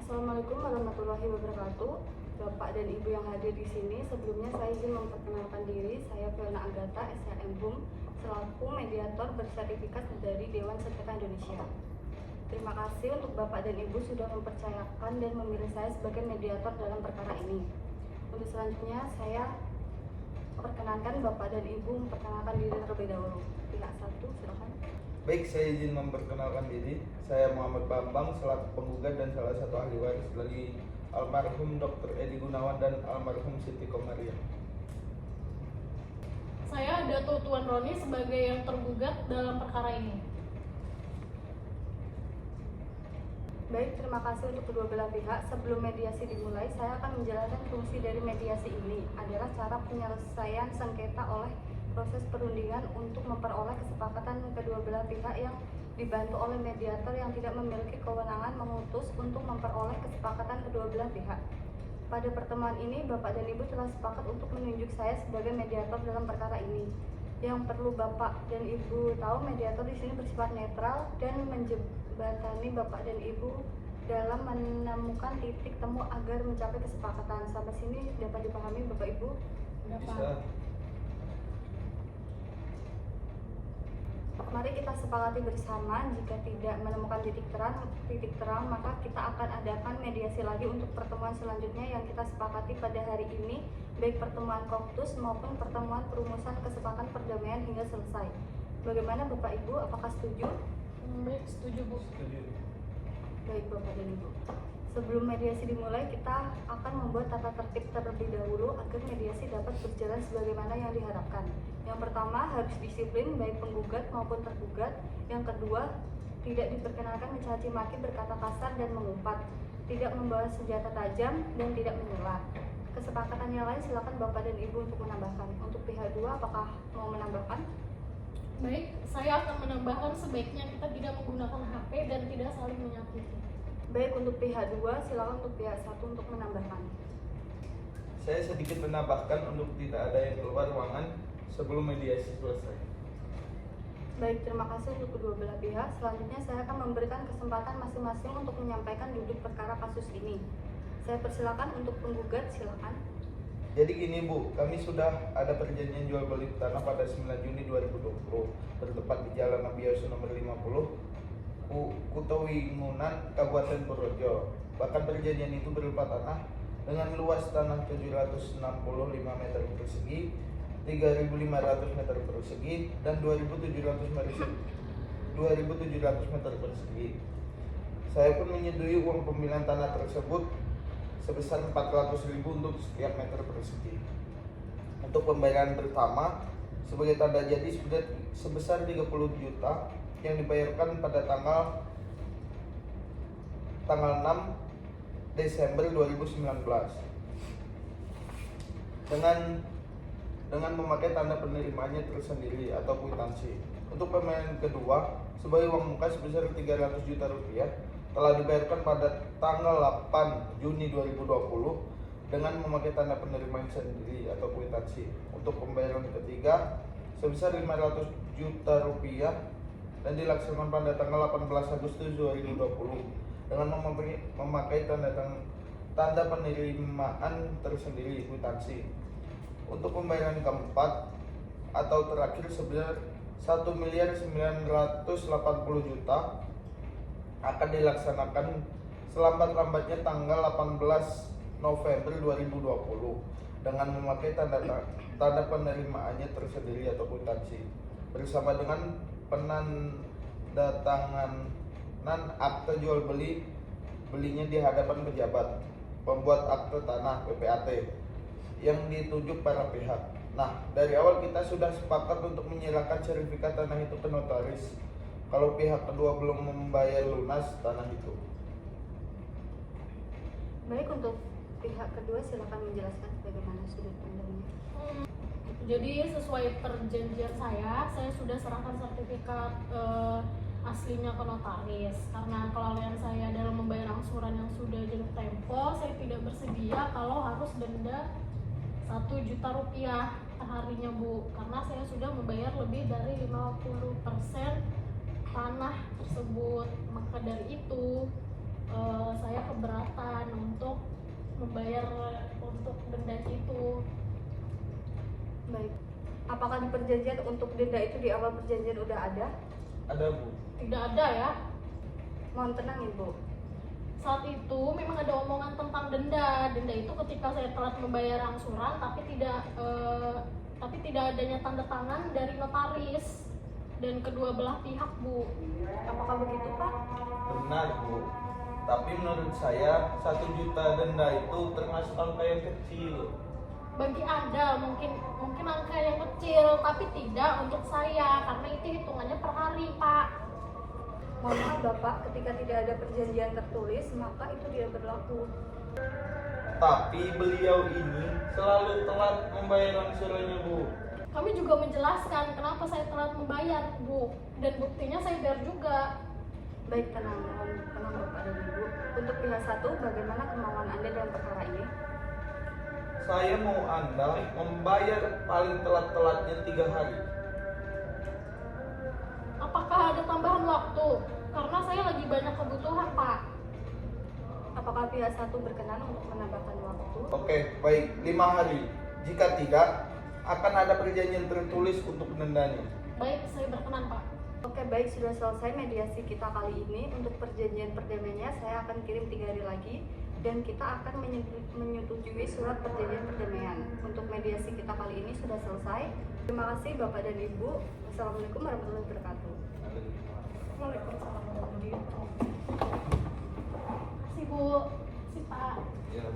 Assalamualaikum warahmatullahi wabarakatuh. Bapak dan Ibu yang hadir di sini, sebelumnya saya izin memperkenalkan diri. Saya Fiona Agatha, SHM HUM, selaku mediator bersertifikat dari Dewan Sengketa Indonesia. Terima kasih untuk Bapak dan Ibu sudah mempercayakan dan memilih saya sebagai mediator dalam perkara ini. Untuk selanjutnya, saya perkenankan Bapak dan Ibu memperkenalkan diri terlebih dahulu. Pihak satu, silakan. Baik, saya izin memperkenalkan diri. Saya Muhammad Bambang selaku penggugat dan salah satu ahli waris dari almarhum Dr. Edi Gunawan dan almarhum Siti Komaria. Saya Dato Tuan Roni sebagai yang tergugat dalam perkara ini. Baik, terima kasih untuk kedua belah pihak. Sebelum mediasi dimulai, saya akan menjelaskan fungsi dari mediasi ini adalah cara penyelesaian sengketa oleh proses perundingan untuk memperoleh kesepakatan kedua belah pihak yang dibantu oleh mediator yang tidak memiliki kewenangan memutus untuk memperoleh kesepakatan kedua belah pihak. Pada pertemuan ini, Bapak dan Ibu telah sepakat untuk menunjuk saya sebagai mediator dalam perkara ini. Yang perlu Bapak dan Ibu tahu, mediator di sini bersifat netral dan menjembatani Bapak dan Ibu dalam menemukan titik temu agar mencapai kesepakatan. Sampai sini dapat dipahami Bapak Ibu? Bisa. Mari kita sepakati bersama, jika tidak menemukan titik terang, maka kita akan adakan mediasi lagi untuk pertemuan selanjutnya yang kita sepakati pada hari ini, baik pertemuan koktus maupun pertemuan perumusan kesepakatan perdamaian hingga selesai. Bagaimana Bapak Ibu, apakah setuju? Baik, setuju Bu. Setuju. Baik Bapak dan Ibu. Sebelum mediasi dimulai, kita akan membuat tata tertib terlebih dahulu agar mediasi dapat berjalan sebagaimana yang diharapkan. Yang pertama, harus disiplin baik penggugat maupun tergugat. Yang kedua, tidak diperkenankan mencaci maki, berkata kasar dan mengumpat, tidak membawa senjata tajam dan tidak menyela. Kesepakatan yang lain silakan Bapak dan Ibu untuk menambahkan. Untuk pihak dua, apakah mau menambahkan? Baik, saya akan menambahkan sebaiknya kita tidak menggunakan HP dan tidak saling menyakiti. Baik, untuk pihak dua, silakan untuk pihak satu untuk menambahkan. Saya sedikit menambahkan untuk tidak ada yang keluar ruangan sebelum mediasi selesai. Baik, terima kasih untuk kedua belah pihak. Selanjutnya saya akan memberikan kesempatan masing-masing untuk menyampaikan duduk perkara kasus ini. Saya persilakan untuk penggugat, silakan. Jadi gini Bu, kami sudah ada perjanjian jual beli tanah pada 9 Juni 2020 bertempat di Jalan Nabi Yusuf nomor 50 Kutowingunan, Kabupaten Purworejo. Bahkan perjanjian itu berupa tanah dengan luas tanah 765 meter persegi, 3.500 meter persegi, dan 2.700 meter persegi. Saya pun menyetujui uang pembelian tanah tersebut sebesar 400.000 untuk setiap meter persegi. Untuk pembayaran pertama sebagai tanda jadi sebesar 30 juta yang dibayarkan pada tanggal 6 Desember 2019 dengan memakai tanda penerimaannya tersendiri atau kwitansi. Untuk pembayaran kedua sebagai uang muka sebesar 300 juta rupiah telah dibayarkan pada tanggal 8 Juni 2020 dengan memakai tanda penerimaan sendiri atau kwitansi. Untuk pembayaran ketiga sebesar 500 juta rupiah dan dilaksanakan pada tanggal 18 Agustus 2020 dengan memakai tanda penerimaan tersendiri kwitansi. Untuk pembayaran keempat atau terakhir sebesar 1.980 juta akan dilaksanakan selambat-lambatnya tanggal 18 November 2020 dengan memakai tanda penerimaannya tersendiri atau kwitansi bersama dengan penandatanganan akte jual belinya di hadapan pejabat pembuat akte tanah PPAT yang ditunjuk para pihak. Nah, dari awal kita sudah sepakat untuk menyerahkan sertifikat tanah itu ke notaris kalau pihak kedua belum membayar lunas tanah itu. Baik, untuk pihak kedua silakan menjelaskan bagaimana sudut pandangnya. Jadi sesuai perjanjian saya sudah serahkan sertifikat aslinya ke notaris. Karena kelalaian saya dalam membayar angsuran yang sudah jatuh tempo, saya tidak bersedia kalau harus denda 1 juta rupiah perharinya Bu, karena saya sudah membayar lebih dari 50% tanah tersebut. Maka dari itu saya keberatan untuk membayar untuk denda itu. Baik. Apakah di perjanjian untuk denda itu di awal perjanjian udah ada? Ada, Bu. Tidak ada ya. Mohon tenang Ibu. Saat itu memang ada omongan tentang denda. Denda itu ketika saya telat membayar angsuran tapi tidak adanya tanda tangan dari notaris dan kedua belah pihak, Bu. Apakah begitu Pak? Benar, Bu. Tapi menurut saya 1 juta denda itu termasuk angka yang kecil. Bagi Anda mungkin angka yang kecil, tapi tidak untuk saya karena itu hitungannya per hari, Pak. Mohon maaf Bapak, ketika tidak ada perjanjian tertulis maka itu tidak berlaku. Tapi beliau ini selalu telat membayar angsurannya, Bu. Kami juga menjelaskan kenapa saya telat membayar, Bu, dan buktinya saya bayar juga. Baik, tenang, mohon tenang Bapak dan Ibu. Untuk pihak satu, bagaimana kemauan Anda dalam perkara ini? Saya mau Anda membayar paling telat-telatnya 3 hari. Apakah ada tambahan waktu? Karena saya lagi banyak kebutuhan, Pak. Apakah pihak satu berkenan untuk menambahkan waktu? Oke, baik, 5 hari. Jika tidak, akan ada perjanjian tertulis untuk dendanya. Baik, saya berkenan, Pak. Oke, baik, sudah selesai mediasi kita kali ini. Untuk perjanjian perdamaiannya saya akan kirim 3 hari lagi dan kita akan menyetujui surat perjanjian perdamaian. Untuk mediasi kita kali ini sudah selesai. Terima kasih Bapak dan Ibu. Wassalamualaikum warahmatullahi wabarakatuh. Waalaikumsalam warahmatullahi wabarakatuh. Terima kasih, Bu. Terima kasih, Pak. Ya.